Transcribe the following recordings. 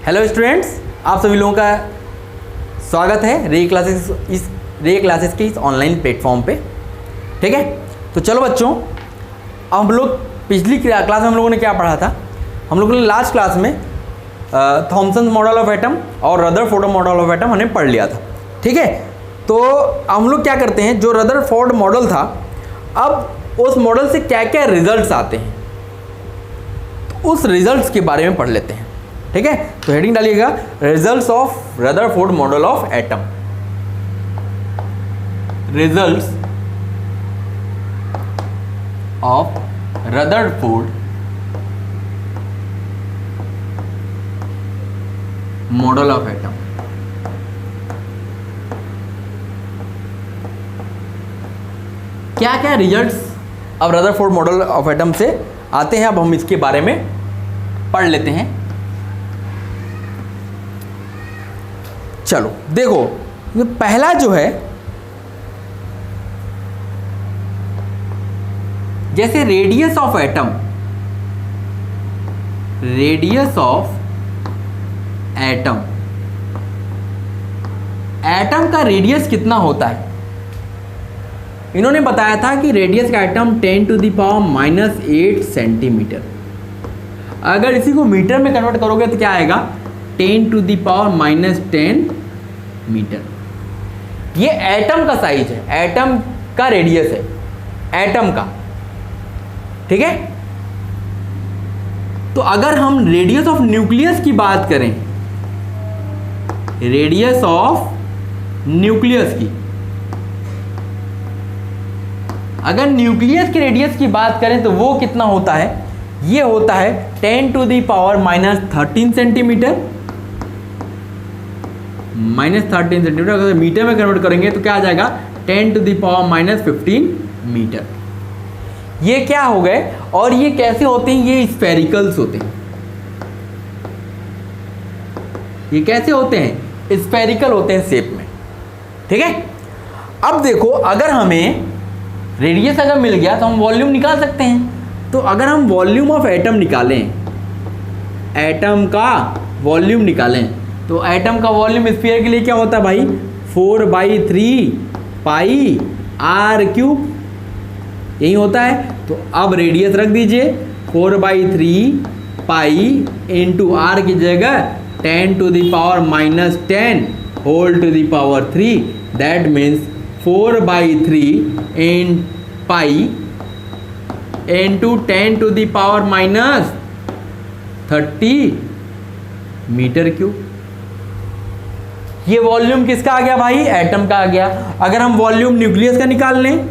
Hello students, आप सभी लोगों का स्वागत है रे क्लासेस के इस ऑनलाइन प्लेटफॉर्म पे। ठीक है, तो चलो बच्चों, अब हम लोग पिछली क्लास में हम लोगों ने क्या पढ़ा था। हम लोगों ने लास्ट क्लास में थॉमसन मॉडल ऑफ एटम और रदरफोर्ड मॉडल ऑफ एटम हमने पढ़ लिया था। ठीक है, तो हम लोग क्या करते हैं, जो रदरफोर्ड मॉडल था, अब उस मॉडल से क्या क्या रिजल्ट्स आते हैं, तो उस रिजल्ट्स के बारे में पढ़ लेते हैं। ठीक है, तो हेडिंग डालिएगा results of Rutherford model of atom. Results of Rutherford model of atom. क्या क्या रिजल्ट्स अब रदरफोर्ड मॉडल ऑफ एटम से आते हैं, अब हम इसके बारे में पढ़ लेते हैं। चलो देखो, ये पहला जो है, जैसे radius of atom, radius of atom, atom का रेडियस कितना होता है। इन्होंने बताया था कि रेडियस का एटम 10⁻⁻8 सेंटीमीटर। अगर इसी को मीटर में कन्वर्ट करोगे तो क्या आएगा, 10⁻⁻10 मीटर। ये एटम का साइज है, एटम का रेडियस है, एटम का। ठीक है, तो अगर हम रेडियस ऑफ न्यूक्लियस की बात करें, रेडियस ऑफ न्यूक्लियस की, अगर न्यूक्लियस के रेडियस की बात करें तो वो कितना होता है, ये होता है 10⁻⁻13 सेंटीमीटर। -13 सेंटीमीटर अगर मीटर में कन्वर्ट करेंगे तो क्या आ जाएगा, 10⁻⁻15 मीटर। ये क्या हो गए, और ये कैसे होते हैं, ये स्फेरिकल्स होते हैं। ये कैसे होते हैं, स्फेरिकल होते हैं शेप में। ठीक है, अब देखो, अगर हमें रेडियस अगर मिल गया तो हम वॉल्यूम निकाल सकते हैं। तो अगर हम वॉल्यूम ऑफ एटम निकालें, एटम का वॉल्यूम निकालें, तो एटम का वॉल्यूम स्फीयर के लिए क्या होता है भाई, 4/3 पाई r³ यही होता है। तो अब रेडियस रख दीजिए, 4/3 पाई इंटू r की जगह 10⁻⁻10 whole to the power 3, that means 4/3 in pi into 10⁻⁻30 metre cube. ये वॉल्यूम किसका आ गया भाई, एटम का आ गया। अगर हम वॉल्यूम न्यूक्लियस का निकाल लें,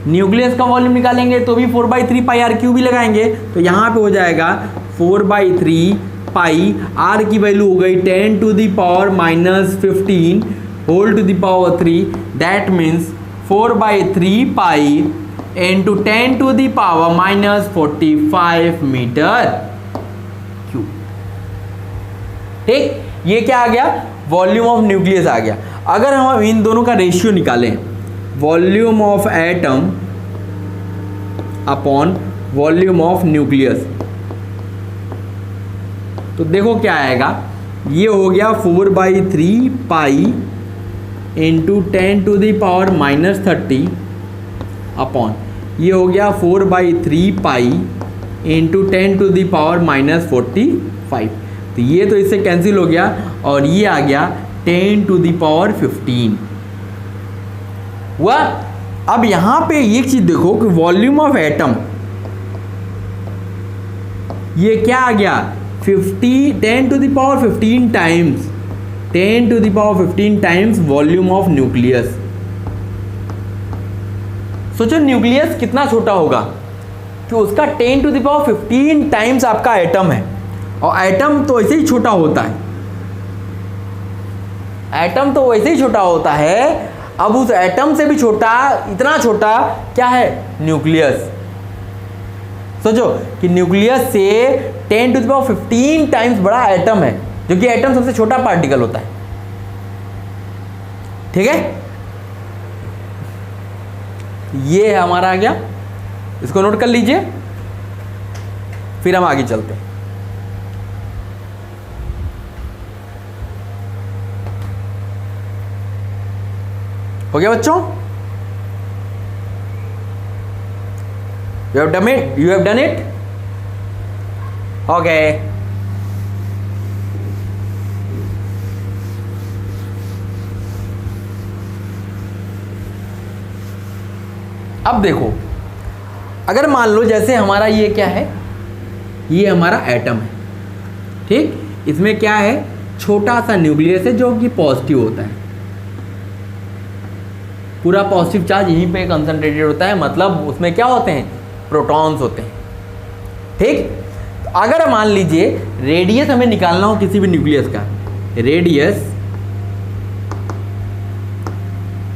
न्यूक्लियस का वॉल्यूम निकालेंगे तो भी 4/3 पाई r³ भी लगाएंगे, तो यहां पे हो जाएगा 4/3 पाई, r की वैल्यू हो गई 10⁻⁻15 whole to the power 3, that means 4/3 pi into 10⁻⁻45 metre cube. ठीक, ये क्या आ गया, वॉल्यूम ऑफ न्यूक्लियस आ गया। अगर हम इन दोनों का रेशियो निकालें, volume of atom upon volume of nucleus, तो देखो क्या आएगा, ये हो गया 4/3 पाई इंटू 10⁻⁻30 अपॉन, ये हो गया 4/3 पाई इंटू 10⁻⁻45। तो ये तो इससे कैंसिल हो गया और ये आ गया 10⁻15 हुआ। अब यहां पे एक चीज देखो कि वॉल्यूम ऑफ एटम, ये क्या आ गया, 10⁻15 times, 10⁻15 times volume of nucleus. सोचो न्यूक्लियस कितना छोटा होगा कि उसका 10⁻15 टाइम्स आपका एटम है, और एटम तो वैसे ही छोटा होता है, एटम तो वैसे ही छोटा होता है। अब उस एटम से भी छोटा, इतना छोटा क्या है, न्यूक्लियस। सोचो कि न्यूक्लियस से 10⁻15 टाइम्स बड़ा एटम है, जो कि एटम सबसे छोटा पार्टिकल होता है। ठीक है, ये हमारा आ गया, इसको नोट कर लीजिए। फिर हम आगे चलते हैं। हो गया बच्चों? You have done it? Okay. अब देखो, अगर मान लो जैसे हमारा ये क्या है, ये हमारा एटम है, ठीक, इसमें क्या है, छोटा सा न्यूक्लियस है जो कि पॉजिटिव होता है, पूरा पॉजिटिव चार्ज यहीं पे कंसंट्रेटेड होता है, मतलब उसमें क्या होते हैं, प्रोटॉन्स होते हैं, ठीक। तो अगर मान लीजिए रेडियस हमें निकालना हो किसी भी न्यूक्लियस का, radius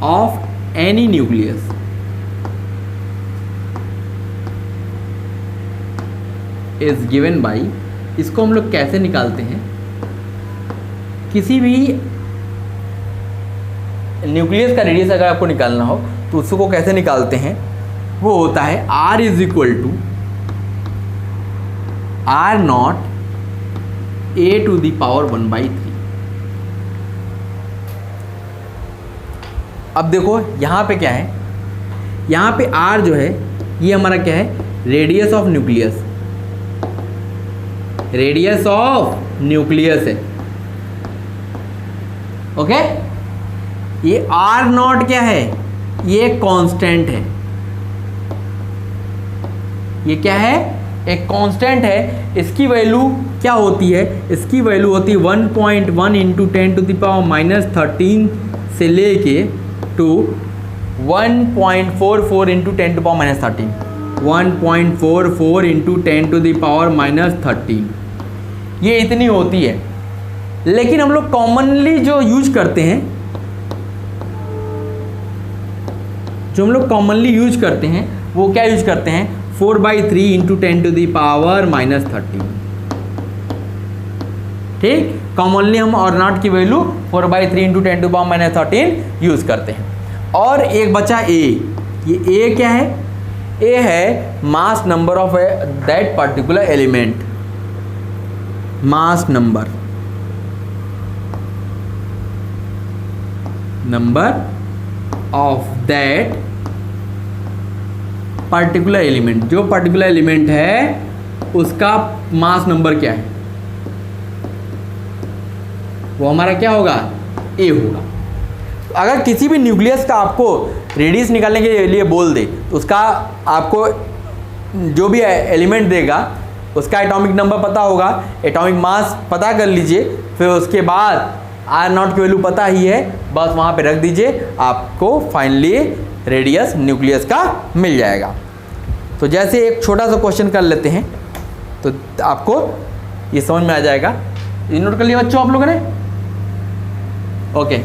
of any nucleus is given by, इसको हम लोग कैसे निकालते हैं, किसी भी न्यूक्लियस का रेडियस अगर आपको निकालना हो तो उसको कैसे निकालते हैं, वो होता है R is equal to R not A to the power 1/3। अब देखो यहाँ पे क्या है, यहाँ पे R जो है ये हमारा क्या है, radius of nucleus, radius of nucleus है, ओके। ये R नॉट क्या है, ये कांस्टेंट है, ये क्या है, एक कांस्टेंट है। इसकी वैल्यू क्या होती है, इसकी वैल्यू होती है 1.1 इंटू 10 टू द पावर -13 से लेके to 1.44 into 10 to power -13, 1.44 into 10 to the power -13, ये इतनी होती है। लेकिन हम लोग कॉमनली जो यूज करते हैं, वो क्या यूज करते हैं, 4/3 इंटू 10 टू दी पावर -13, ठीक। कॉमनली हम और नॉट की value 4/3 into 10 to power -13 use करते हैं। और एक बचा ए, ये ए क्या है, ए है mass number of that particular element, mass number of that particular element, जो पर्टिकुलर एलिमेंट है उसका मास नंबर क्या है, वो हमारा क्या होगा, ए होगा। अगर किसी भी न्यूक्लियस का आपको रेडियस निकालने के लिए बोल दे तो उसका आपको जो भी एलिमेंट देगा उसका एटॉमिक नंबर पता होगा, एटॉमिक मास पता कर लीजिए, फिर उसके बाद R नॉट की वैल्यू पता ही है, बस वहाँ पे रख दीजिए, आपको फाइनली रेडियस न्यूक्लियस का मिल जाएगा। तो जैसे एक छोटा सा क्वेश्चन कर लेते हैं तो आपको ये समझ में आ जाएगा। ये नोट कर लिया बच्चों आप लोगों ने, ओके।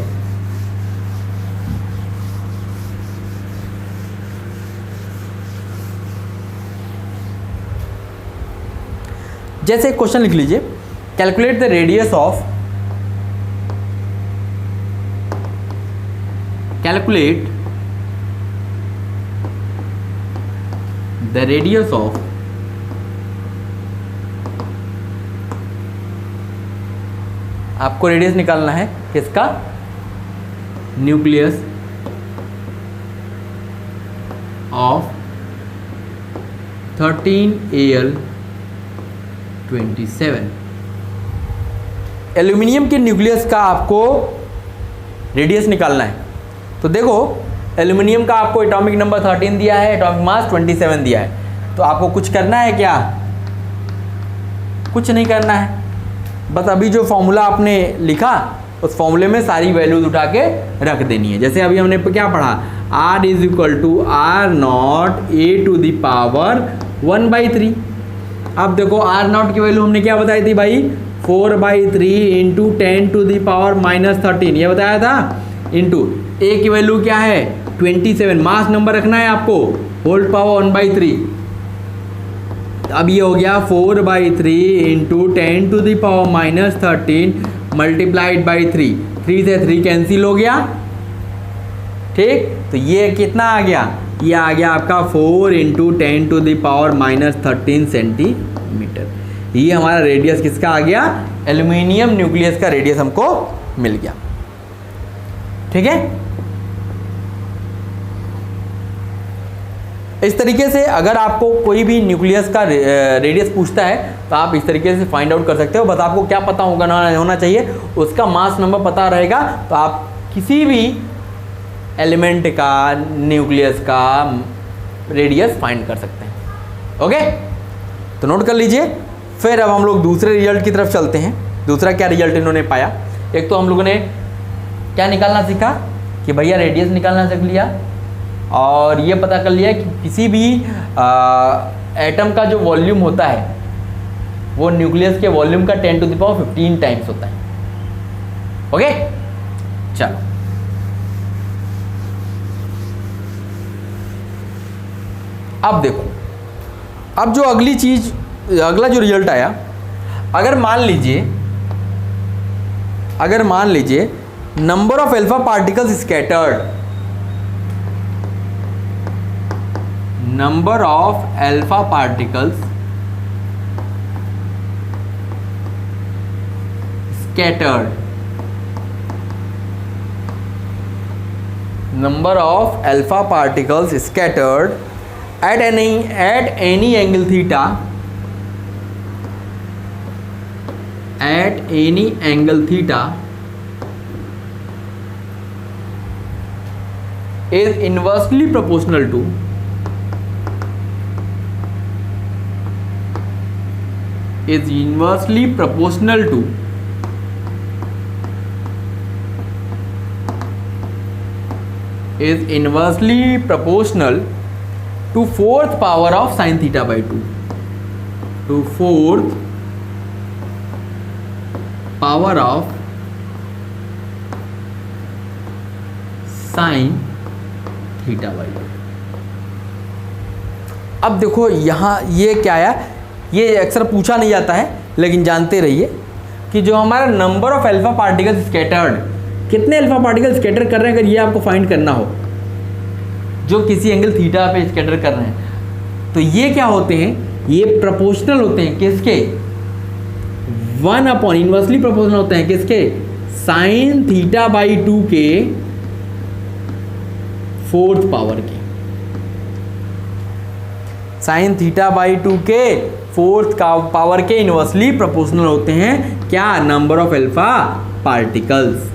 जैसे एक क्वेश्चन लिख लीजिए, calculate the radius of, calculate the radius of आपको रेडियस निकालना है किसका, न्यूक्लियस ऑफ 13Al27। एल्यूमिनियम के न्यूक्लियस का आपको रेडियस निकालना है। तो देखो एल्यूमिनियम का आपको एटॉमिक नंबर 13 दिया है, एटॉमिक मास 27 दिया है, तो आपको कुछ करना है क्या, कुछ नहीं करना है, बस अभी जो फॉर्मूला आपने लिखा उस फॉर्मूले में सारी वैल्यूज उठा के रख देनी है। जैसे अभी हमने क्या पढ़ा, R is equal to R not A to the power 1/3। अब देखो R नॉट की वैल्यू हमने क्या बताई थी भाई, 4/3 इंटू 10 टू द पावर -13 ये बताया था, इंटू A की वैल्यू क्या है 27, मास नंबर रखना है आपको, होल पावर 1/3। अब ये हो गया 4/3 into 10 to the power -13 multiplied by 3 से 3 कैंसिल हो गया, ठीक। तो ये कितना आ गया ये आ गया आपका 4 × 10⁻⁻13 सेंटीमीटर। ये हमारा रेडियस किसका आ गया? एल्यूमिनियम न्यूक्लियस का रेडियस हमको मिल गया। ठीक है, इस तरीके से अगर आपको कोई भी न्यूक्लियस का रेडियस पूछता है तो आप इस तरीके से फाइंड आउट कर सकते हो। बस आपको क्या पता होना चाहिए, उसका मास नंबर पता रहेगा तो आप किसी भी एलिमेंट का, न्यूक्लियस का रेडियस फाइंड कर सकते हैं। ओके, तो नोट कर लीजिए। फिर अब हम लोग दूसरे रिजल्ट की तरफ चलते हैं। दूसरा क्या रिजल्ट इन्होंने पाया? एक तो हम लोगों ने क्या निकालना सीखा कि भैया रेडियस निकालना सीख लिया, और ये पता कर लिया कि किसी भी एटम का जो वॉल्यूम होता है वो न्यूक्लियस के वॉल्यूम का 10⁻15 टाइम्स होता है। ओके, चलो अब देखो, अब जो अगला जो रिजल्ट आया, अगर मान लीजिए number of alpha particles scattered, number of alpha particles scattered, number of alpha particles scattered at any angle theta, at any angle theta is inversely proportional to is inversely proportional to fourth power of sin theta by 2, to fourth power of sin theta by 2। अब देखो यहाँ ये क्या आया, ये अक्सर पूछा नहीं जाता है लेकिन जानते रहिए कि जो हमारा number of alpha particles scattered, कितने अल्फा पार्टिकल स्कैटर कर रहे हैं, अगर ये आपको फाइंड करना हो जो किसी एंगल थीटा पे स्कैटर कर रहे हैं, तो ये क्या होते हैं, ये प्रोपोर्शनल होते हैं किसके? 1 इनवर्सली प्रोपोर्शनल होते हैं किसके? साइन थीटा बाई 2 के फोर्थ पावर के। साइन थीटा बाई 2 के फोर्थ पावर के इनवर्सली प्रोपोर्शनल होते हैं क्या? Number of alpha particles.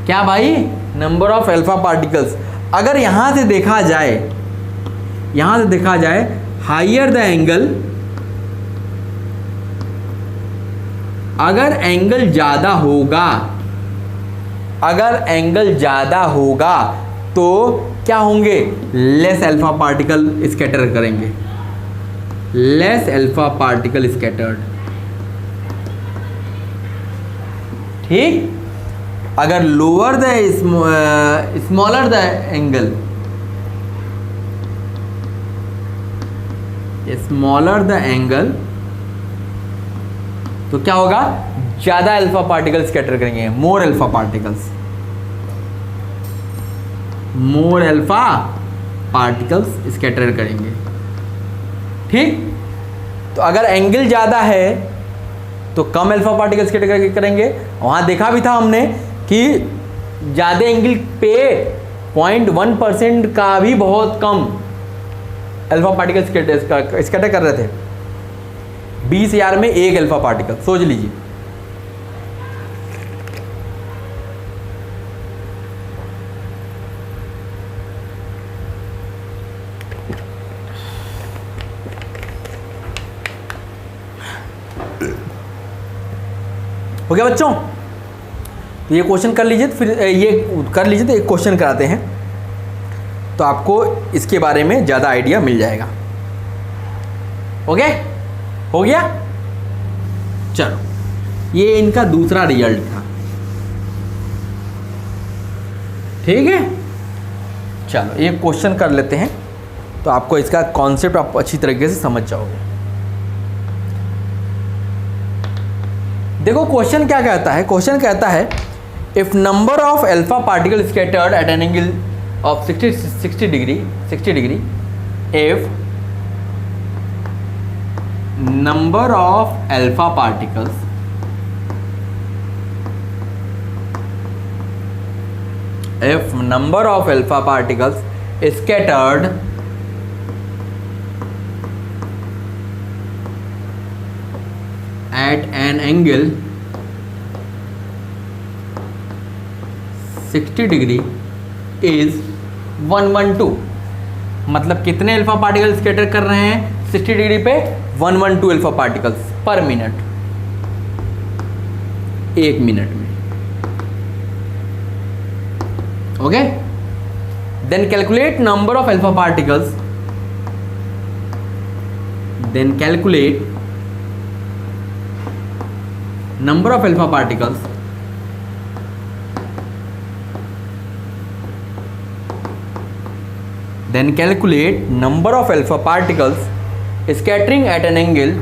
क्या भाई? Number of alpha particles. अगर यहां से देखा जाए हायर द एंगल, अगर एंगल ज्यादा होगा तो क्या होंगे? लेस अल्फा पार्टिकल स्कैटर करेंगे, लेस अल्फा पार्टिकल स्कैटर्ड। ठीक, अगर lower the smaller the angle, smaller the angle, तो क्या होगा? ज्यादा अल्फा पार्टिकल स्कैटर करेंगे, मोर अल्फा पार्टिकल्स स्कैटर करेंगे। ठीक, तो अगर एंगल ज्यादा है तो कम अल्फा पार्टिकल स्कैटर करेंगे। वहां देखा भी था हमने कि ज़्यादा एंगल पे 0.1% का भी बहुत कम अल्फा पार्टिकल स्कैटर कर रहे थे। 20,000 में 1 अल्फा पार्टिकल, सोच लीजिए। हो गया बच्चों? तो ये क्वेश्चन कर लीजिए, फिर ये कर लीजिए तो एक क्वेश्चन कराते हैं तो आपको इसके बारे में ज़्यादा आइडिया मिल जाएगा। ओके, हो गया? चलो, ये इनका दूसरा रिजल्ट था। ठीक है, चलो एक क्वेश्चन कर लेते हैं तो आपको इसका कॉन्सेप्ट आप अच्छी तरीके से समझ जाओगे। देखो क्वेश्चन क्या कहता है, क्वेश्चन कहता है if number of alpha particle scattered at an angle of 60 degree if number of alpha particles scattered at an angle 60 degree is 112। मतलब कितने अल्फा पार्टिकल स्कैटर कर रहे हैं 60 डिग्री पे 112 अल्फा पार्टिकल्स पर मिनट, एक minute में। Okay, then calculate number of alpha particles, then calculate number of alpha particles scattering at an angle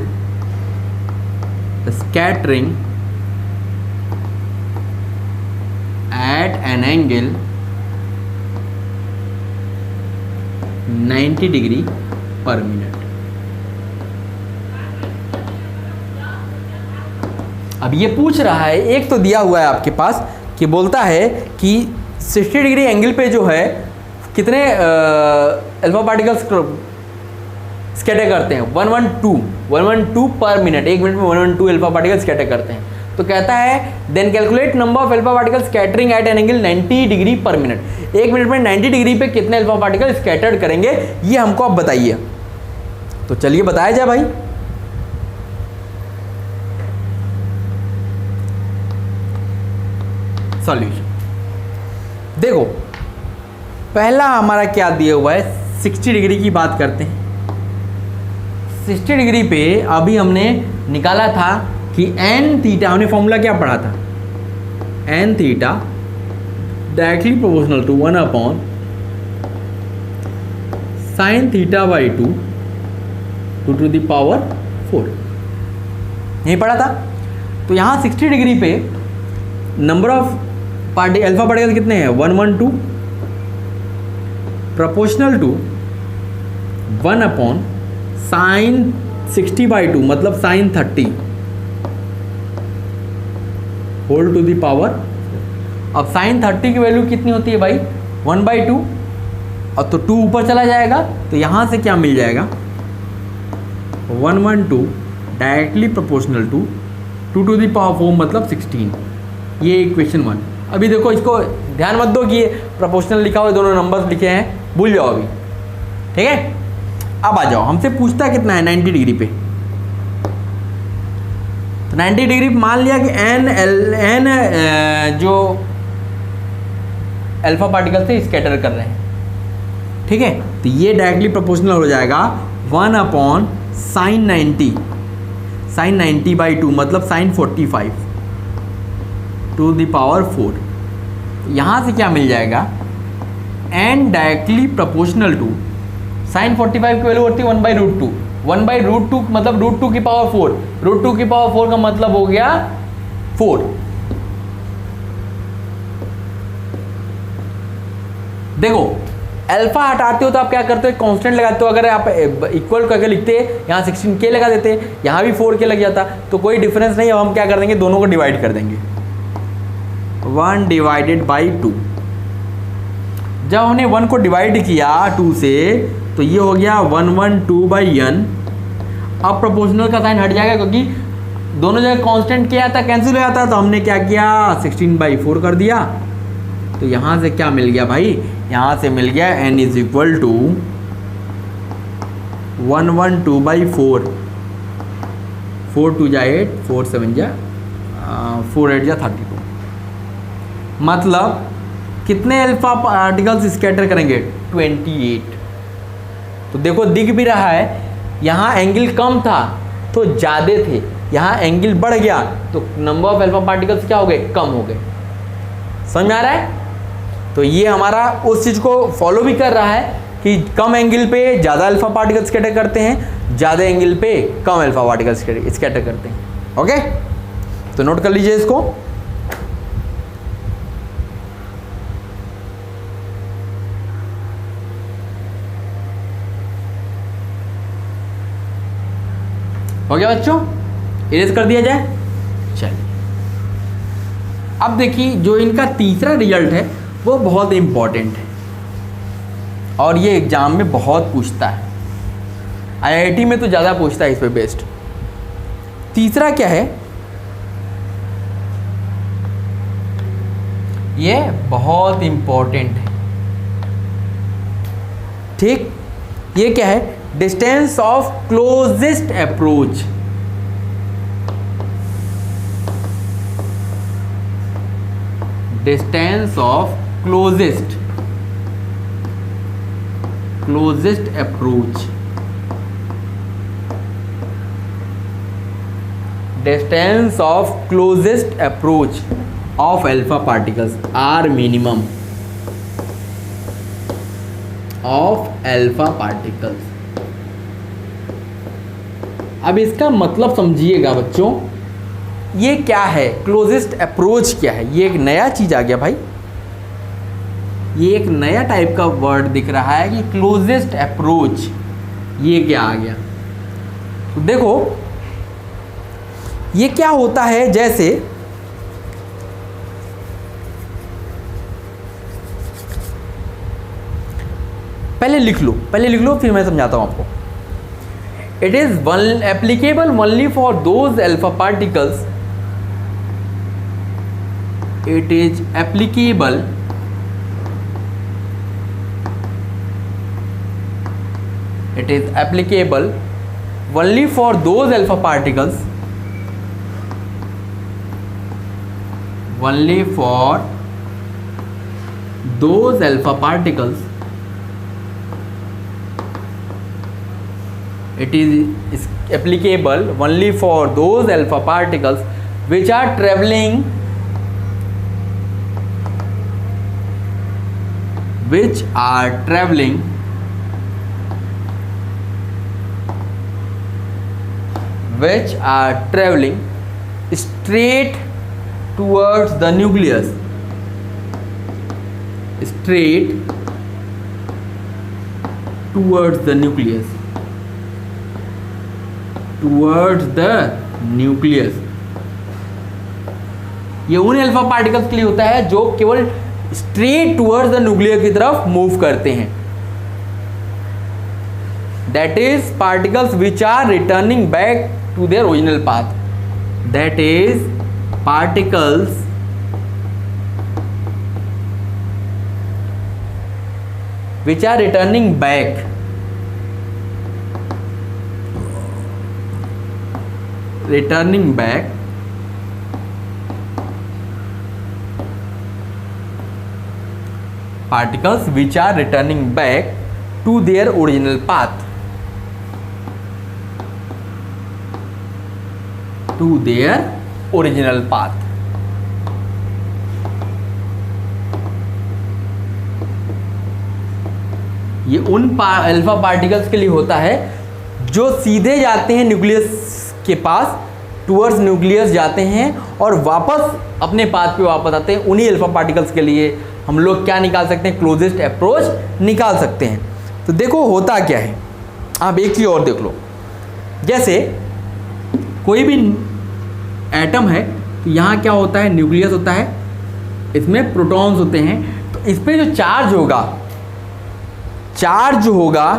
90 degree per minute. अब ये पूछ रहा है, एक तो दिया हुआ है आपके पास कि बोलता है कि 60 डिग्री एंगल पे जो है कितने अल्फा पार्टिकल्स स्कैटर करते हैं 112 पर मिनट, एक मिनट में 112 अल्फा पार्टिकल स्कैटर करते हैं। तो कहता है then calculate number of alpha particle scattering at an angle 90 degree per minute. एक मिनट में 90 डिग्री पे कितने अल्फा पार्टिकल स्कैटर्ड करेंगे ये हमको आप बताइए। तो चलिए बताया जाए भाई। सॉल्यूशन देखो, पहला हमारा क्या दिया हुआ है 60 डिग्री की बात करते हैं। 60 डिग्री पे अभी हमने निकाला था कि एन थीटा, हमने फॉर्मूला क्या पढ़ा था, N theta directly proportional to 1 upon sine theta by 2 to the power 4, यही पढ़ा था। तो यहाँ 60 डिग्री पे नंबर ऑफ अल्फा पार्टिकल कितने हैं 112 प्रोपोर्शनल टू 1 अपॉन साइन 60/2 मतलब sine 30 whole to the power. अब साइन 30 की वैल्यू कितनी होती है भाई 1/2, अब तो 2 ऊपर चला जाएगा तो यहाँ से क्या मिल जाएगा 112 directly proportional to 2 to the power 4 मतलब 16। ये इक्वेशन 1। अभी देखो इसको ध्यान मत दो कि ये प्रोपोर्शनल लिखा हुआ है, दोनों नंबर्स लिखे हैं, भूल जाओ अभी, ठीक है। अब आ जाओ, हमसे पूछता कितना है 90 डिग्री पे। तो 90 डिग्री मान लिया कि एन जो अल्फा पार्टिकल से स्कैटर कर रहे हैं, ठीक है। तो ये डायरेक्टली प्रोपोर्शनल हो जाएगा 1 अपॉन साइन 90/2 मतलब साइन 45 टू द पावर 4। यहाँ से क्या मिल जाएगा N directly proportional to sine 45 की वैल्यू होती है 1/√2, 1/√2 मतलब √2 की पावर 4, √2 की पावर 4 का मतलब हो गया 4। देखो अल्फा हटाते हो तो आप क्या करते हो कांस्टेंट लगाते हो। अगर आप इक्वल करके लिखते यहाँ 16k लगा देते, यहाँ भी 4k लग जाता, तो कोई डिफरेंस नहीं। अब हम क्या कर देंगे दोनों को डिवाइड कर देंगे 1/2। जब हमने 1 को डिवाइड किया 2 से तो ये हो गया 112/n। अब प्रोपोर्शनल का साइन हट जाएगा क्योंकि दोनों जगह कांस्टेंट क्या आता कैंसिल हो जाता, तो हमने क्या किया 16/4 कर दिया। तो यहाँ से क्या मिल गया भाई, यहाँ से मिल गया n इज इक्वल टू 112/4, 4 2 जा 8, 4 7 जा 4 8 जा 32। मतलब कितने अल्फा पार्टिकल्स स्कैटर करेंगे 28। तो देखो दिख भी रहा है, यहाँ एंगल कम था तो ज़्यादा थे, यहाँ एंगल बढ़ गया तो नंबर ऑफ अल्फा पार्टिकल्स क्या हो गए कम हो गए। समझ में आ रहा है। तो ये हमारा उस चीज़ को फॉलो भी कर रहा है कि कम एंगल पे ज़्यादा अल्फा पार्टिकल्स स्कैटर करते हैं, ज़्यादा एंगल पे कम अल्फा पार्टिकल्स स्कैटर करते हैं। ओके, तो नोट कर लीजिए इसको। हो गया बच्चों, इरेज कर दिया जाए। चलिए अब देखिए जो इनका तीसरा रिजल्ट है वो बहुत इम्पॉर्टेंट है और ये एग्जाम में बहुत पूछता है, आईआईटी में तो ज़्यादा पूछता है इस पे बेस्ड। तीसरा क्या है, ये बहुत इम्पॉर्टेंट है, ठीक। ये क्या है, distance of closest approach. Distance of closest approach. Distance of closest approach of alpha particles R minimum of alpha particles. अब इसका मतलब समझिएगा बच्चों, ये क्या है, क्लोजेस्ट अप्रोच क्या है। ये एक नया चीज आ गया भाई, ये एक नया टाइप का वर्ड दिख रहा है कि क्लोजेस्ट अप्रोच, ये क्या आ गया। तो देखो ये क्या होता है, जैसे पहले लिख लो फिर मैं समझाता हूं आपको। It is applicable only for those alpha particles, it is applicable only for those alpha particles, only for those alpha particles, it is applicable only for those alpha particles which are traveling straight towards the nucleus, towards the nucleus। ये उन alpha particles के लिए होता है जो केवल straight towards the nucleus की तरफ मूव करते हैं। That is particles which are returning back to their original path, that is particles which are returning back particles which are returning back to their original path, to their original path। ये उन alpha particles के लिए होता है जो सीधे जाते हैं न्यूक्लियस के पास, टूवर्ड्स न्यूक्लियस जाते हैं और वापस अपने पाथ पे वापस आते हैं। उन्हीं अल्फा पार्टिकल्स के लिए हम लोग क्या निकाल सकते हैं, क्लोजेस्ट अप्रोच निकाल सकते हैं। तो देखो होता क्या है, आप एक चीज़ और देख लो, जैसे कोई भी एटम है तो यहाँ क्या होता है, न्यूक्लियस होता है, इसमें प्रोटॉन्स होते हैं। तो इस पे जो चार्ज होगा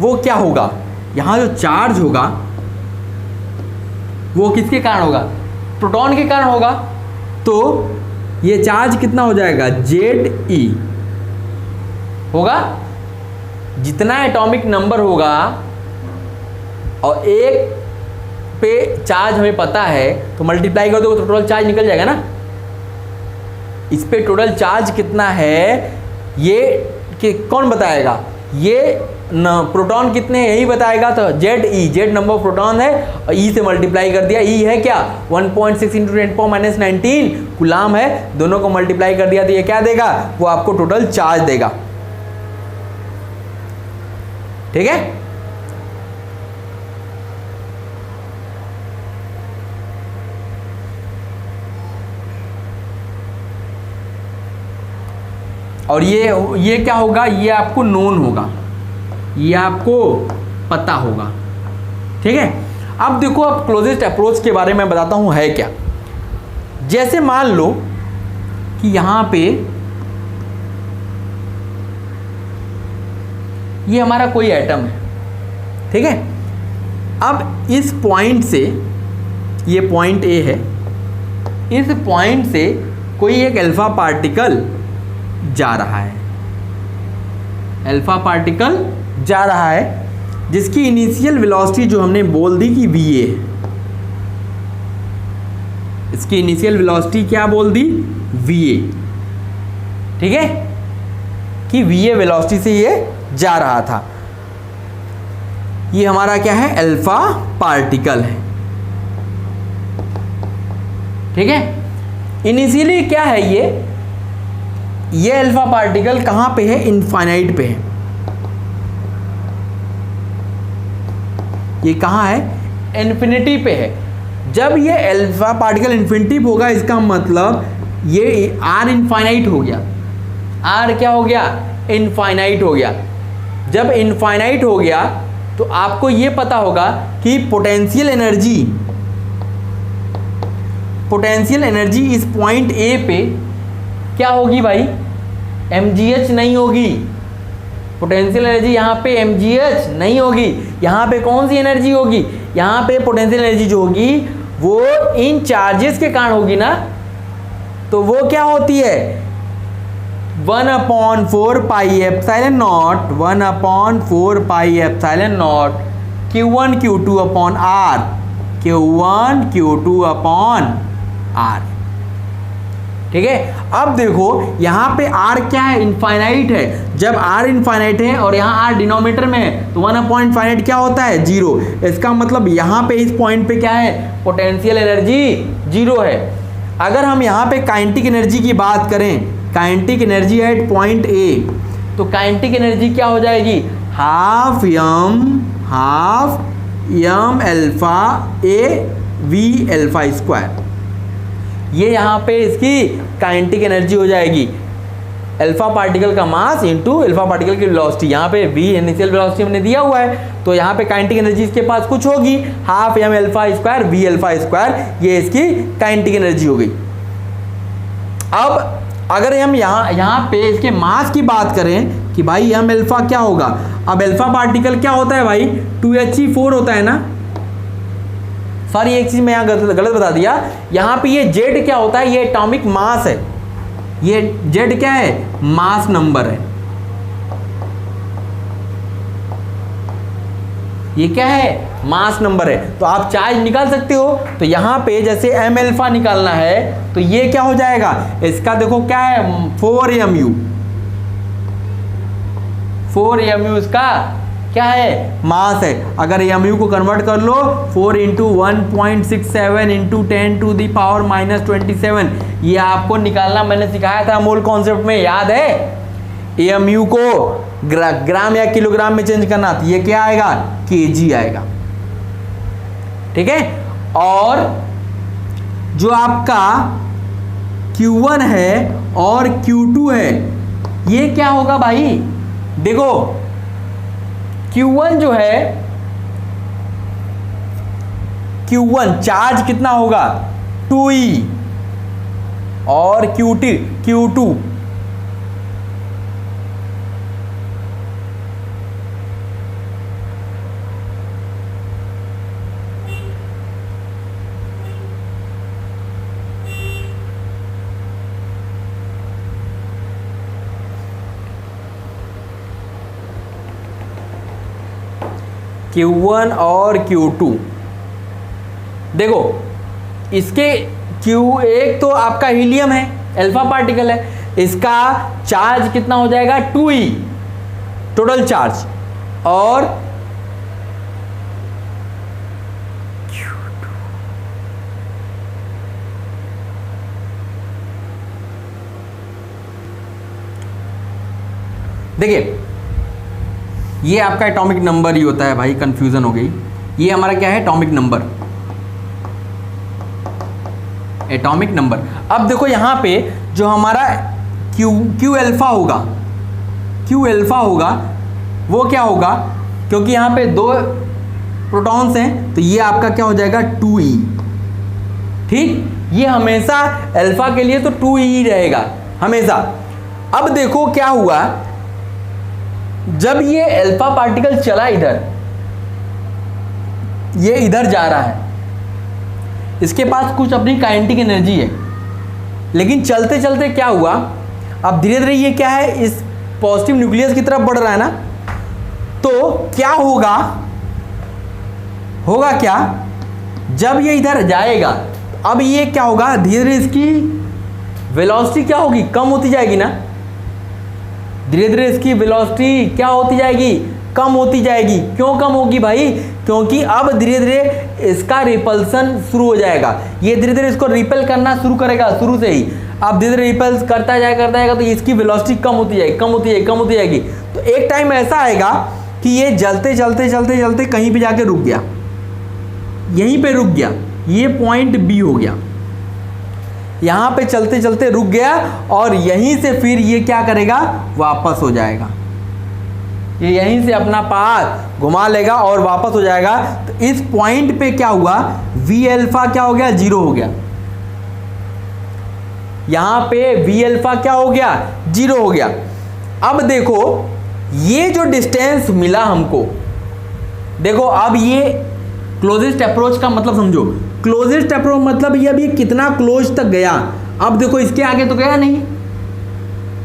वो क्या होगा, यहाँ जो चार्ज होगा वो किसके कारण होगा, प्रोटॉन के कारण होगा। तो ये चार्ज कितना हो जाएगा, ZE होगा। जितना एटॉमिक नंबर होगा और एक पे चार्ज हमें पता है तो मल्टीप्लाई कर दो तो टोटल चार्ज निकल जाएगा ना। इस पे टोटल चार्ज कितना है ये कि कौन बताएगा, ये न प्रोटॉन कितने हैं यही बताएगा। तो जेड नंबर ऑफ प्रोटॉन है और ई से मल्टीप्लाई कर दिया। ई है क्या 1.6 × 10⁻⁹ कूलाम है, दोनों को मल्टीप्लाई कर दिया तो ये क्या देगा, वो आपको टोटल चार्ज देगा। ठीक है, और ये क्या होगा, ये आपको नोन होगा, ये आपको पता होगा। ठीक है, अब देखो, अब क्लोजेस्ट अप्रोच के बारे में बताता हूं है क्या। जैसे मान लो कि यहां पे ये हमारा कोई एटम है, ठीक है। अब इस पॉइंट से, ये पॉइंट ए है, इस पॉइंट से कोई एक अल्फा पार्टिकल जा रहा है, अल्फा पार्टिकल जा रहा है, जिसकी इनिशियल वेलोसिटी जो हमने बोल दी कि va है। इसकी इनिशियल वेलोसिटी क्या बोल दी, va, ठीक है, कि va वेलोसिटी से ये जा रहा था। ये हमारा क्या है, अल्फा पार्टिकल है, ठीक है। इनिशियली क्या है, ये अल्फा पार्टिकल कहां पे है, इनफाइनाइट पे है। ये कहां है, इन्फिनिटी पे है। जब ये अल्फा पार्टिकल इन्फिनिटी होगा, इसका मतलब ये आर इनफाइनाइट हो गया। आर क्या हो गया, इनफाइनाइट हो गया। जब इनफाइनाइट हो गया तो आपको ये पता होगा कि पोटेंशियल एनर्जी इस पॉइंट ए पे क्या होगी भाई, mgh नहीं होगी। पोटेंशियल एनर्जी यहाँ पे mgh नहीं होगी। यहाँ पे कौन सी एनर्जी होगी, यहाँ पे पोटेंशियल एनर्जी जो होगी वो इन चार्जेस के कारण होगी ना। तो वो क्या होती है, 1/4 pi epsilon not, 1/4 pi epsilon not Q1 Q2 upon R, Q1 Q2 upon R, ठीक है। अब देखो यहाँ पे R क्या है, इनफाइनाइट है। जब R इनफाइनाइट है और यहाँ R डिनोमिनेटर में है तो 1/∞ क्या होता है, 0। इसका मतलब यहाँ पे इस पॉइंट पे क्या है, पोटेंशियल एनर्जी 0 है। अगर हम यहाँ पे काइनेटिक एनर्जी की बात करें, काइनेटिक एनर्जी एट पॉइंट ए, तो काइनेटिक एनर्जी क्या हो जाएगी, half m alpha A V alpha square. ये यहाँ पे इसकी काइनेटिक एनर्जी हो जाएगी, अल्फा पार्टिकल का मास इंटू अल्फा पार्टिकल की वेलोसिटी। यहाँ पे v इनिशियल वेलोसिटी हमने दिया हुआ है, तो यहाँ पे काइनेटिक एनर्जी इसके पास कुछ होगी, half m alpha square v alpha square, ये इसकी काइनेटिक एनर्जी हो गई। अब अगर हम यहाँ पे इसके मास की बात करें कि भाई m अल्फा क्या होगा, अब अल्फा पार्टिकल क्या होता है भाई, 2He4 होता है ना। सॉरी, एक चीज मैं यहाँ गलत बता दिया, यहाँ पे ये Z क्या होता है, ये एटॉमिक मास है। ये Z क्या है, मास नंबर है। ये क्या है, मास नंबर है। तो आप चार्ज निकाल सकते हो। तो यहाँ पे जैसे m अल्फा निकालना है तो ये क्या हो जाएगा, इसका देखो क्या है, 4mu, 4mu इसका क्या है, मास है। अगर mu को कन्वर्ट कर लो, 4 इंटू 1.67 इंटू 10⁻⁻27, ये आपको निकालना मैंने सिखाया था मोल कॉन्सेप्ट में, याद है। mu को ग्राम या किलोग्राम में चेंज करना, तो ये क्या आएगा, kg आएगा, ठीक है। और जो आपका Q1 है और Q2 है, ये क्या होगा भाई, देखो Q1 जो है, Q1 चार्ज कितना होगा, 2e, और Q2 Q1 और Q2, देखो इसके Q1 तो आपका हीलियम है, अल्फा पार्टिकल है, इसका चार्ज कितना हो जाएगा, 2e टोटल चार्ज, और देखिए ये आपका एटॉमिक नंबर ही होता है भाई, कंफ्यूजन हो गई। ये हमारा क्या है, एटॉमिक नंबर, एटॉमिक नंबर। अब देखो यहाँ पे जो हमारा Q अल्फा होगा, Q अल्फा होगा, वो क्या होगा, क्योंकि यहाँ पे दो प्रोटॉन्स हैं, तो ये आपका क्या हो जाएगा 2e। ठीक, ये हमेशा अल्फा के लिए तो 2e रहेगा हमेशा। अब देखो क्या हुआ, जब ये अल्फा पार्टिकल चला इधर, ये इधर जा रहा है, इसके पास कुछ अपनी काइनेटिक एनर्जी है, लेकिन चलते चलते क्या हुआ, अब धीरे धीरे ये क्या है, इस पॉजिटिव न्यूक्लियस की तरफ बढ़ रहा है ना, तो क्या होगा क्या, जब ये इधर जाएगा, अब ये क्या होगा, धीरे धीरे इसकी वेलोसिटी क्या होगी, कम होती जाएगी ना, धीरे धीरे इसकी वेलोसिटी क्या होती जाएगी, कम होती जाएगी। क्यों कम होगी भाई, क्योंकि अब धीरे धीरे इसका रिपल्सन शुरू हो जाएगा, ये धीरे धीरे इसको रिपेल करना शुरू करेगा शुरू से ही। अब धीरे धीरे रिपेल करता जाएगा तो इसकी वेलोसिटी कम होती जाएगी। तो एक टाइम ऐसा आएगा कि ये चलते कहीं पे जाके रुक गया, यहीं पे रुक गया, ये पॉइंट बी हो गया, यहाँ पे चलते रुक गया, और यहीं से फिर ये क्या करेगा, वापस हो जाएगा, ये यहीं से अपना पाथ घुमा लेगा और वापस हो जाएगा। तो इस पॉइंट पे क्या हुआ, वी अल्फा क्या हो गया, 0 हो गया, यहां पे वी अल्फा क्या हो गया, 0 हो गया। अब देखो ये जो डिस्टेंस मिला हमको, देखो अब ये क्लोजेस्ट अप्रोच का मतलब समझो, क्लोजेस्ट अप्रोच मतलब ये अभी कितना क्लोज तक गया। अब देखो इसके आगे तो गया नहीं,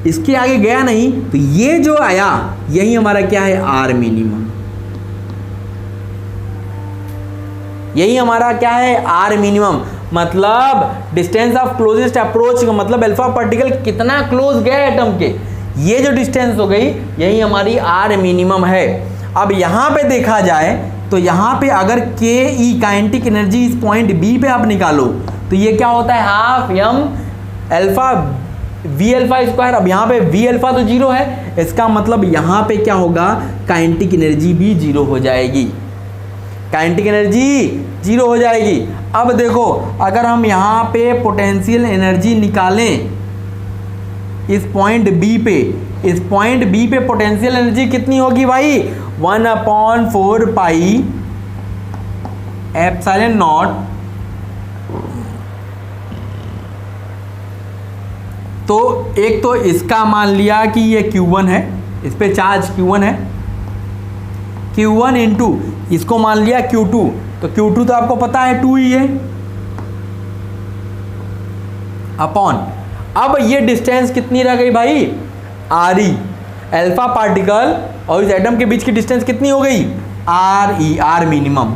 इसके आगे गया नहीं, तो ये जो आया यही हमारा क्या है, आर मिनिमम, यही हमारा क्या है, आर मिनिमम। मतलब डिस्टेंस ऑफ क्लोजेस्ट अप्रोच का मतलब अल्फा पार्टिकल कितना क्लोज गया एटम के, ये जो डिस्टेंस हो गई यही हमारी आर मिनिमम है। अब यहां पे देखा जाए तो यहां पे अगर के ई काइनेटिक एनर्जी इस पॉइंट बी पे आप निकालो तो ये क्या होता है, half M alpha V alpha square. अब यहाँ पे वी अल्फा तो 0 है, इसका मतलब यहाँ पे क्या होगा, काइनेटिक एनर्जी भी 0 हो जाएगी, काइनेटिक एनर्जी 0 हो जाएगी। अब देखो अगर हम यहाँ पे पोटेंशियल एनर्जी निकालें इस पॉइंट बी पे, इस पॉइंट बी पे पोटेंशियल एनर्जी कितनी होगी भाई, 1/4 पाई एप्सिलॉन नॉट। तो एक तो इसका मान लिया कि ये Q1 है, इस पे चार्ज Q1 है, Q1 इंटू इसको मान लिया Q2, तो Q2 तो आपको पता है 2 ही है, अपॉन अब ये डिस्टेंस कितनी रह गई भाई, RE, अल्फा पार्टिकल और इस एटम के बीच की डिस्टेंस कितनी हो गई, RE, आर मिनिमम।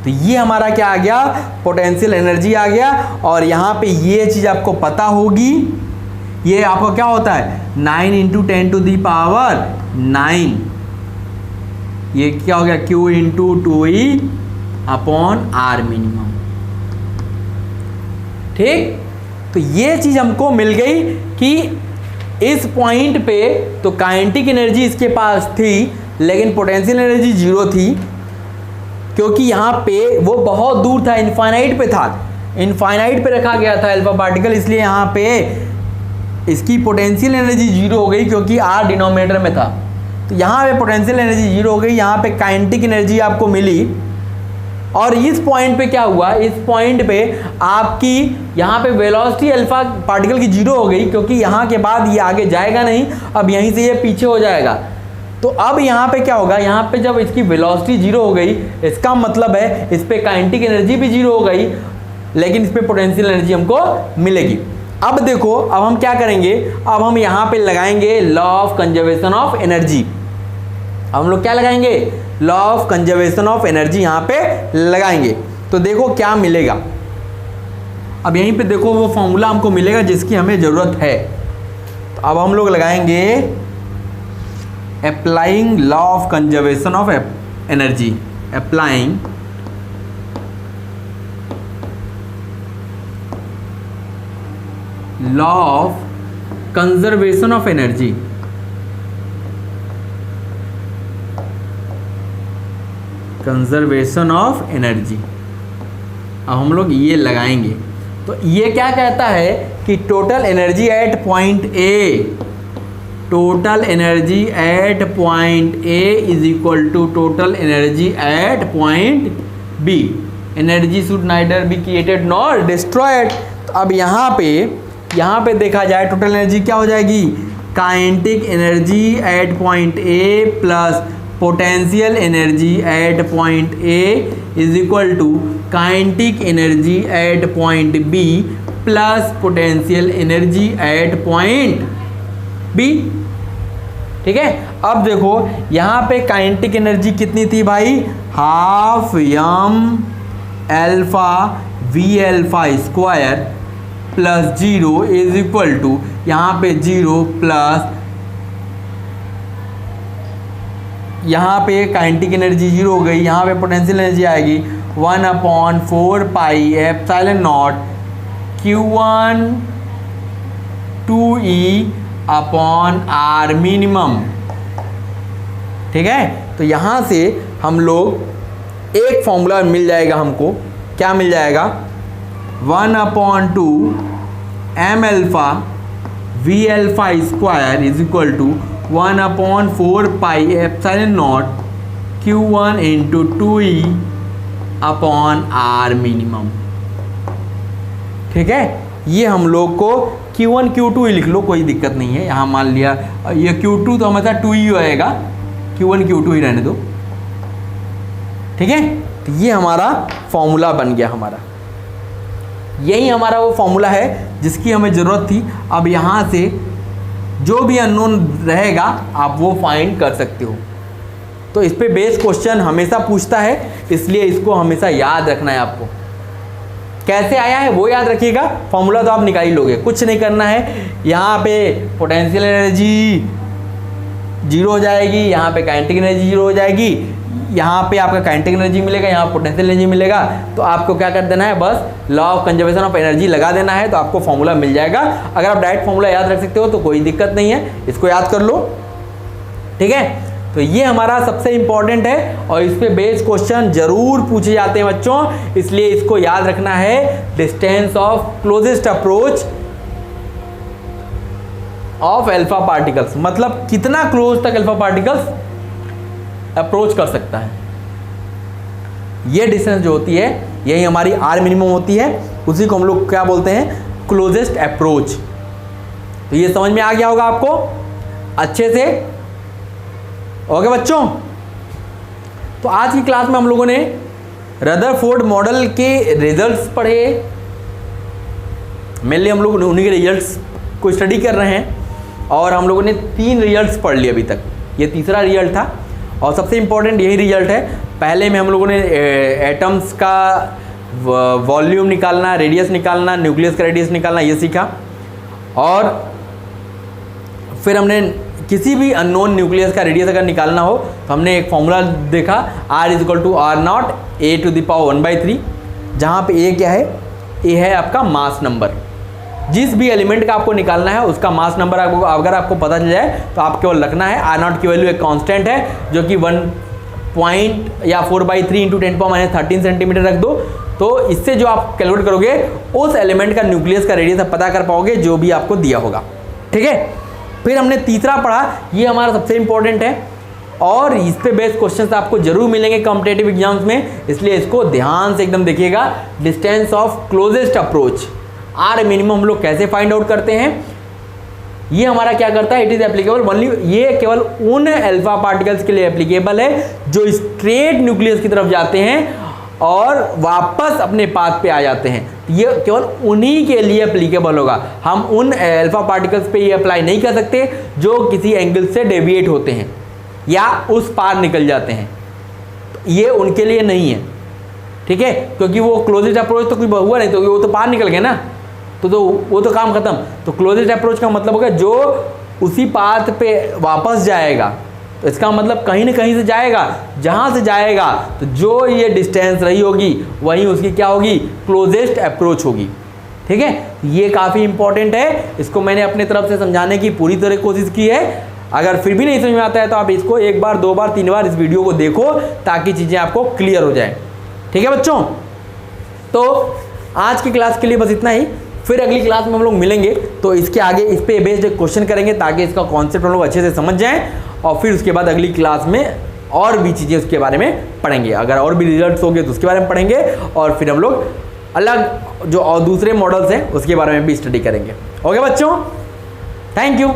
तो ये हमारा क्या आ गया, पोटेंशियल एनर्जी आ गया। और यहाँ पे ये चीज़ आपको पता होगी, ये आपको क्या होता है 9 × 10⁹, ये क्या हो गया Q × 2E upon R minimum. ठीक, तो ये चीज़ हमको मिल गई कि इस पॉइंट पे तो काइनेटिक एनर्जी इसके पास थी लेकिन पोटेंशियल एनर्जी 0 थी, क्योंकि यहाँ पे वो बहुत दूर था, इनफाइनाइट पे था, इनफाइनाइट पे रखा गया था अल्फा पार्टिकल, इसलिए यहाँ पे इसकी पोटेंशियल एनर्जी 0 हो गई क्योंकि आर डिनोमिनेटर में था। तो यहाँ पे पोटेंशियल एनर्जी 0 हो गई, यहाँ पे काइनेटिक एनर्जी आपको मिली। और इस पॉइंट पे क्या हुआ, इस पॉइंट पे आपकी यहाँ पे वेलोसिटी अल्फा पार्टिकल की 0 हो गई, क्योंकि यहाँ के बाद ये आगे जाएगा नहीं, अब यहीं से ये पीछे हो जाएगा। तो अब यहाँ पे क्या होगा, यहाँ पे जब इसकी वेलोसिटी 0 हो गई, इसका मतलब है इस पे काइनेटिक एनर्जी भी 0 हो गई, लेकिन इस पे पोटेंशियल एनर्जी हमको मिलेगी। अब देखो, अब हम क्या करेंगे, अब हम यहाँ पे लगाएंगे law of conservation of energy. अब हम लोग क्या लगाएंगे, law of conservation of energy यहाँ पे लगाएंगे। तो देखो क्या मिलेगा, अब यहीं पे देखो वो फॉर्मूला हमको मिलेगा जिसकी हमें ज़रूरत है। तो अब हम लोग लगाएंगे applying law of conservation of energy, applying law of conservation of energy, conservation of energy. अब हम लोग ये लगाएंगे तो ये क्या कहता है कि total energy at point A total energy at point A is equal to total energy at point B. Energy should neither be created nor destroyed. तो अब यहाँ पे देखा जाए टोटल एनर्जी क्या हो जाएगी, kinetic energy at point A plus potential energy at point A is equal to kinetic energy at point B plus potential energy at point B. ठीक है, अब देखो यहाँ पे काइनेटिक एनर्जी कितनी थी भाई, half M alpha V alpha square plus 0 is equal to यहाँ पे 0 प्लस यहाँ पे काइनेटिक एनर्जी 0 हो गई, यहाँ पे पोटेंशियल एनर्जी आएगी 1/4 pi epsilon not Q1 2E upon R minimum. ठीक है, तो यहाँ से हम लोग एक फॉर्मूला मिल जाएगा हमको, क्या मिल जाएगा, 1/2 M alpha V alpha square is equal to 1/4 pi epsilon not Q1 into 2E upon R minimum. ठीक है, ये हम लोग को Q1 Q2 ही लिख लो, कोई दिक्कत नहीं है। यहाँ मान लिया ये Q2 तो हमेशा 2 ही आएगा, Q1 Q2 ही रहने दो। ठीक है, तो ये हमारा फॉर्मूला बन गया हमारा, यही हमारा वो फॉर्मूला है जिसकी हमें ज़रूरत थी। अब यहाँ से जो भी अननोन रहेगा आप वो फाइंड कर सकते हो। तो इस पे बेस क्वेश्चन हमेशा पूछता है, इसलिए इसको हमेशा याद रखना है आपको। कैसे आया है वो याद रखिएगा, फॉर्मूला तो आप निकाल ही लोगे, कुछ नहीं करना है। यहाँ पे पोटेंशियल एनर्जी 0 हो जाएगी, यहाँ पे काइनेटिक एनर्जी 0 हो जाएगी, यहाँ पे आपका काइनेटिक एनर्जी मिलेगा, यहाँ पोटेंशियल एनर्जी मिलेगा। तो आपको क्या कर देना है, बस law of conservation of energy लगा देना है, तो आपको फॉर्मूला मिल जाएगा। अगर आप डायरेक्ट फॉर्मूला याद रख सकते हो तो कोई दिक्कत नहीं है, इसको याद कर लो। ठीक है, तो ये हमारा सबसे इंपॉर्टेंट है और इस पे बेस्ड क्वेश्चन जरूर पूछे जाते हैं बच्चों, इसलिए इसको याद रखना है। Distance of closest approach of alpha particles, मतलब कितना क्लोज तक अल्फा पार्टिकल्स अप्रोच कर सकता है। ये डिस्टेंस जो होती है यही हमारी आर मिनिमम होती है, उसी को हम लोग क्या बोलते हैं, क्लोजेस्ट अप्रोच। तो ये समझ में आ गया होगा आपको अच्छे से। ओके बच्चों, तो आज की क्लास में हम लोगों ने रदरफोर्ड मॉडल के रिजल्ट्स पढ़े, मेनली हम लोग उन्हीं के रिजल्ट्स को स्टडी कर रहे हैं और हम लोगों ने 3 रिजल्ट्स पढ़ लिए अभी तक, ये तीसरा रिजल्ट था और सबसे इम्पोर्टेंट यही रिजल्ट है। पहले में हम लोगों ने एटम्स का वॉल्यूम निकालना, रेडियस निकालना, न्यूक्लियस का रेडियस निकालना ये सीखा और फिर हमने किसी भी अननोन न्यूक्लियस का रेडियस अगर निकालना हो तो हमने एक फॉर्मूला देखा, R = R0 A⁻⁴, जहाँ पे A क्या है, A है आपका मास नंबर। जिस भी एलिमेंट का आपको निकालना है उसका मास नंबर आपको अगर आपको पता चल जाए तो आप केवल रखना है R0 की वैल्यू एक कांस्टेंट है जो कि 1.4/3 × 10⁻13 सेंटीमीटर रख दो। तो इससे जो आप कैलकुलेट करोगे उस एलिमेंट का न्यूक्लियस का रेडियस आप पता कर पाओगे जो भी आपको दिया होगा। ठीक है, फिर हमने तीसरा पढ़ा, ये हमारा सबसे इंपॉर्टेंट है और इस पे बेस्ड क्वेश्चंस आपको जरूर मिलेंगे कॉम्पिटिटिव एग्जाम्स में, इसलिए इसको ध्यान से एकदम देखिएगा। Distance of closest approach, R minimum हम लोग कैसे फाइंड आउट करते हैं, ये हमारा क्या करता है, इट इज एप्लीकेबल ओनली, ये केवल उन अल्फा पार्टिकल्स के लिए एप्लीकेबल है जो स्ट्रेट न्यूक्लियस की तरफ जाते हैं और वापस अपने पाथ पे आ जाते हैं। ये केवल उन्हीं के लिए एप्लीकेबल होगा, हम उन अल्फा पार्टिकल्स पे ये अप्लाई नहीं कर सकते जो किसी एंगल से डेविएट होते हैं या उस पार निकल जाते हैं, तो ये उनके लिए नहीं है। ठीक है, क्योंकि वो क्लोजेस्ट अप्रोच तो कुछ हुआ नहीं, तो वो तो पार निकल गए ना, तो वो तो काम खत्म। तो क्लोजेस्ट अप्रोच का मतलब होगा जो उसी पाथ पे वापस जाएगा, तो इसका मतलब कहीं ना कहीं से जाएगा, जहाँ से जाएगा तो जो ये डिस्टेंस रही होगी वहीं उसकी क्या होगी, क्लोजेस्ट अप्रोच होगी। ठीक है, ये काफ़ी इंपॉर्टेंट है, इसको मैंने अपने तरफ से समझाने की पूरी तरह कोशिश की है। अगर फिर भी नहीं समझ में आता है तो आप इसको 1 बार 2 बार 3 बार इस वीडियो को देखो ताकि चीज़ें आपको क्लियर हो जाए। ठीक है बच्चों, तो आज की क्लास के लिए बस इतना ही, फिर अगली क्लास में हम लोग मिलेंगे तो इसके आगे इस पे बेस्ड क्वेश्चन करेंगे ताकि इसका कॉन्सेप्ट हम लोग अच्छे से समझ जाएं, और फिर उसके बाद अगली क्लास में और भी चीज़ें उसके बारे में पढ़ेंगे। अगर और भी रिजल्ट्स होंगे तो उसके बारे में पढ़ेंगे, और फिर हम लोग अलग जो और दूसरे मॉडल्स हैं उसके बारे में भी स्टडी करेंगे। ओके बच्चों, थैंक यू।